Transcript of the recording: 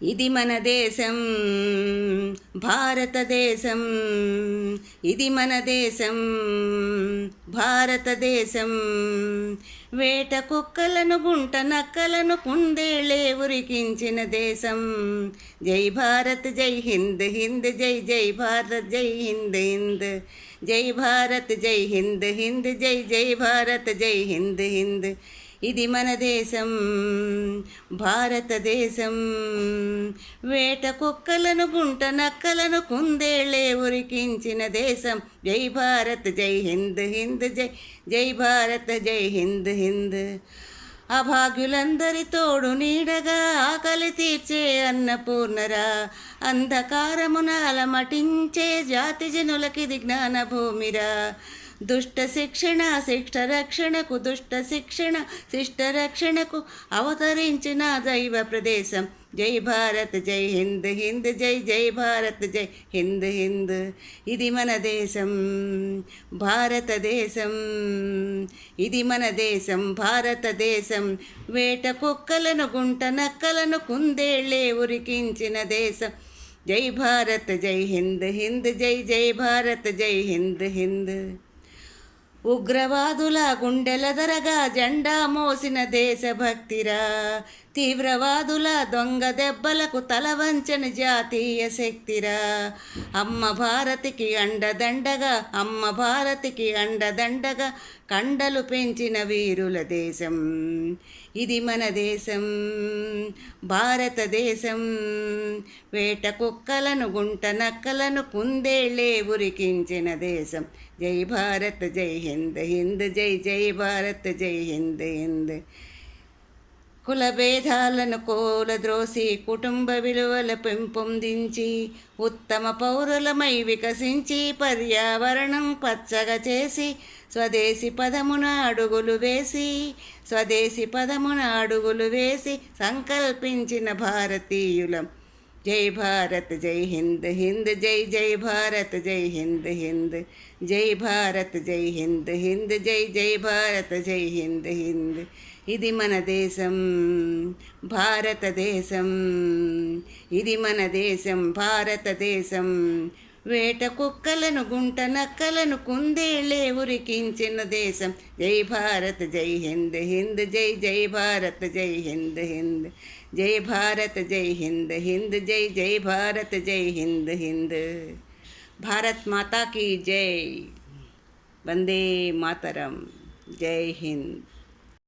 ఇది మన దేశం భారతదేశం, ఇది మన దేశం భారతదేశం. వేట కుక్కలను గుంట నక్కలను కుందేళ్ళే ఉరికించిన దేశం. జై భారత్ జై హింద్ హింద్ జై జై భారత్ జై హింద్ హింద్ జై భారత్ జై హింద్ హింద్ జై జై భారత్ జై హింద్ హింద్. ఇది మన దేశం భారతదేశం. వేట కుక్కలను గుంట నక్కలను కుందేళ్ళే ఉరికించిన దేశం. జై భారత్ జై హింద్ హింద్ జై జై భారత్ జై హింద్ హింద్. అభాగ్యులందరి తోడు నీడగా ఆకలి తీర్చే అన్నపూర్ణరా, అంధకారమున అలమటించే జాతి జనులకిది జ్ఞాన భూమిరా. దుష్ట శిక్షణ శిష్ట రక్షణకు, దుష్ట శిక్షణ శిష్ట రక్షణకు అవతరించిన దైవ ప్రదేశం. జై భారత్ జై హింద్ హింద్ జై జై భారత్ జై హింద్ హింద్. ఇది మన దేశం భారతదేశం, ఇది మన దేశం భారతదేశం. వేట కుక్కలను గుంట నక్కలను కుందేళ్ళే ఉరికించిన దేశం. జై భారత్ జై హింద్ హింద్ జై జై భారత్ జై హింద్ హింద్. ఉగ్రవాదుల గుండెల దరగా జెండా మోసిన దేశభక్తిరా, తీవ్రవాదుల దొంగ దెబ్బలకు తలవంచని జాతీయ శక్తిరా. అమ్మ భారతికి అండదండగా, అమ్మ భారతికి అండదండగా కండలు పెంచిన వీరుల దేశం. ఇది మన దేశం భారతదేశం. వేట కుక్కలను గుంట నక్కలను కుందేళ్ళే ఉరికించిన దేశం. జై భారత్ జై హింద్ హింద్ జై జై భారత్ జై హింద్ హింద్. కుల భేదాలను కూలద్రోసి కుటుంబ విలువల పెంపొందించి ఉత్తమ పౌరులమై వికసించి పర్యావరణం పచ్చగా చేసి స్వదేశీ పదమున అడుగులు వేసి, స్వదేశీ పదమున అడుగులు వేసి సంకల్పించిన భారతీయులం. జై భారత్ జై హింద్ హింద్ జై జై భారత్ జై హింద్ హింద్ జై భారత్ జై హింద్ హింద్ జై జై భారత్ జై హింద్ హింద్. ఇది మన దేశం భారతదేశం, ఇది మన దేశం భారతదేశం. వేట కుక్కలను గుంట నక్కలను కుందేళ్ళే ఉరికించిన దేశం. జై భారత్ జై హింద్ హింద్ జై జై భారత్ జై హింద్ హింద్ జై భారత్ జై హింద్ హింద్ జై జై భారత్ జై హింద్ హింద్. భారత్ మాతా కీ జై. వందే మాతరం. జై హింద్.